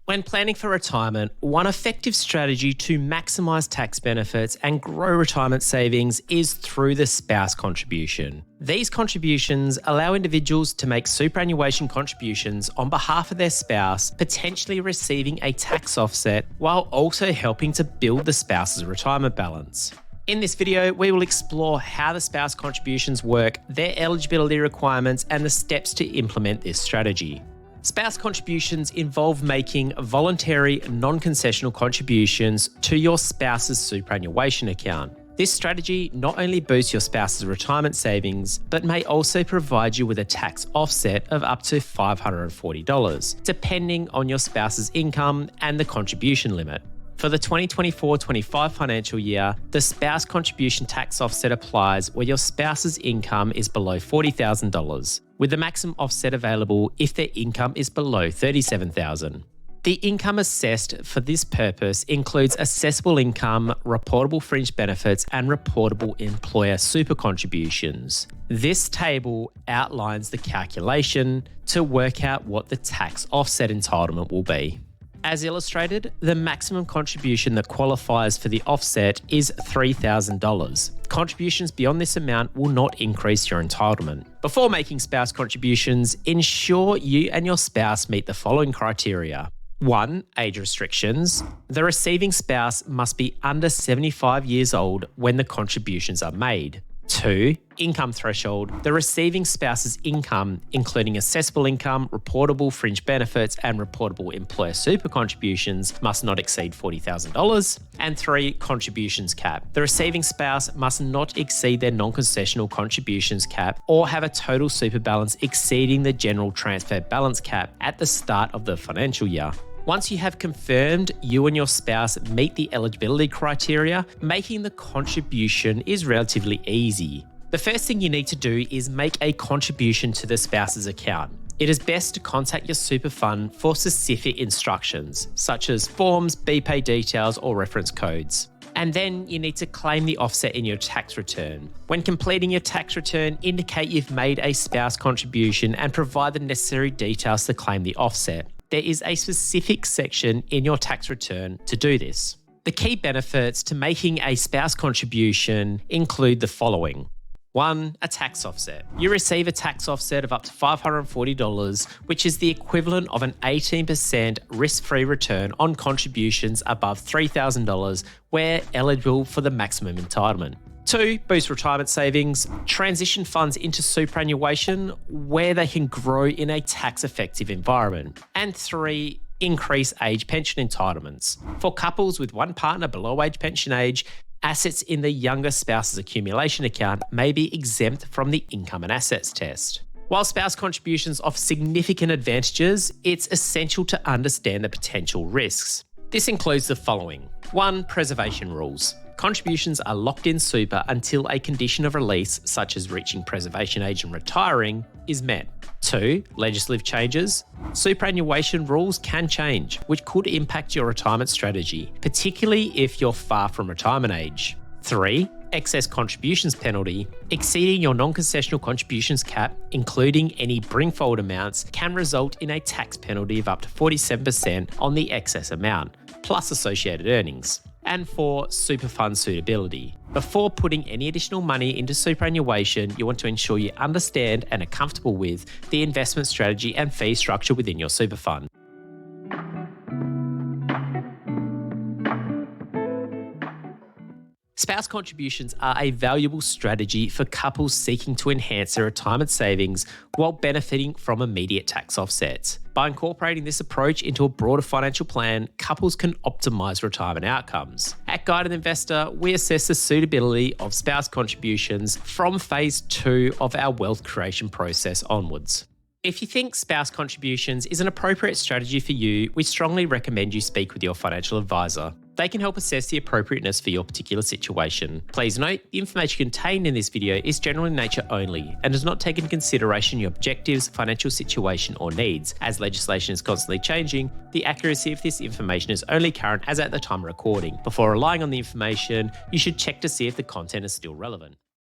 When planning for retirement, one effective strategy to maximise tax benefits and grow retirement savings is through the spouse contribution. These contributions allow individuals to make superannuation contributions on behalf of their spouse, potentially receiving a tax offset while also helping to build the spouse's retirement balance. In this video, we will explore how the spouse contributions work, their eligibility requirements, and the steps to implement this strategy. Spouse contributions involve making voluntary, non-concessional contributions to your spouse's superannuation account. This strategy not only boosts your spouse's retirement savings, but may also provide you with a tax offset of up to $540, depending on your spouse's income and the contribution limit. For the 2024-25 financial year, the spouse contribution tax offset applies where your spouse's income is below $40,000, with the maximum offset available if their income is below $37,000. The income assessed for this purpose includes assessable income, reportable fringe benefits, and reportable employer super contributions. This table outlines the calculation to work out what the tax offset entitlement will be. As illustrated, the maximum contribution that qualifies for the offset is $3,000. Contributions beyond this amount will not increase your entitlement. Before making spouse contributions, ensure you and your spouse meet the following criteria. 1. Age restrictions. The receiving spouse must be under 75 years old when the contributions are made. 2. Income threshold. The receiving spouse's income, including assessable income, reportable fringe benefits, and reportable employer super contributions, must not exceed $40,000. And 3. Contributions cap. The receiving spouse must not exceed their non-concessional contributions cap or have a total super balance exceeding the general transfer balance cap at the start of the financial year. Once you have confirmed you and your spouse meet the eligibility criteria, making the contribution is relatively easy. The first thing you need to do is make a contribution to the spouse's account. It is best to contact your super fund for specific instructions, such as forms, BPay details, or reference codes. And then you need to claim the offset in your tax return. When completing your tax return, indicate you've made a spouse contribution and provide the necessary details to claim the offset. There is a specific section in your tax return to do this. The key benefits to making a spouse contribution include the following. 1. A tax offset. You receive a tax offset of up to $540, which is the equivalent of an 18% risk-free return on contributions above $3,000 where eligible for the maximum entitlement. 2. Boost retirement savings. Transition funds into superannuation where they can grow in a tax-effective environment. And 3. Increase age pension entitlements. For couples with one partner below age pension age, assets in the younger spouse's accumulation account may be exempt from the income and assets test. While spouse contributions offer significant advantages, it's essential to understand the potential risks. This includes the following. 1. Preservation rules. Contributions are locked in super until a condition of release, such as reaching preservation age and retiring, is met. 2. Legislative changes. Superannuation rules can change, which could impact your retirement strategy, particularly if you're far from retirement age. 3. Excess contributions penalty. Exceeding your non-concessional contributions cap, including any bring forward amounts, can result in a tax penalty of up to 47% on the excess amount, plus associated earnings. And 4. Super fund suitability. Before putting any additional money into superannuation, you want to ensure you understand and are comfortable with the investment strategy and fee structure within your super fund. Spouse contributions are a valuable strategy for couples seeking to enhance their retirement savings while benefiting from immediate tax offsets. By incorporating this approach into a broader financial plan, couples can optimise retirement outcomes. At Guided Investor, we assess the suitability of spouse contributions from phase 2 of our wealth creation process onwards. If you think spouse contributions is an appropriate strategy for you, we strongly recommend you speak with your financial advisor. They can help assess the appropriateness for your particular situation. Please note, the information contained in this video is general in nature only and does not take into consideration your objectives, financial situation, or needs. As legislation is constantly changing, the accuracy of this information is only current as at the time of recording. Before relying on the information, you should check to see if the content is still relevant.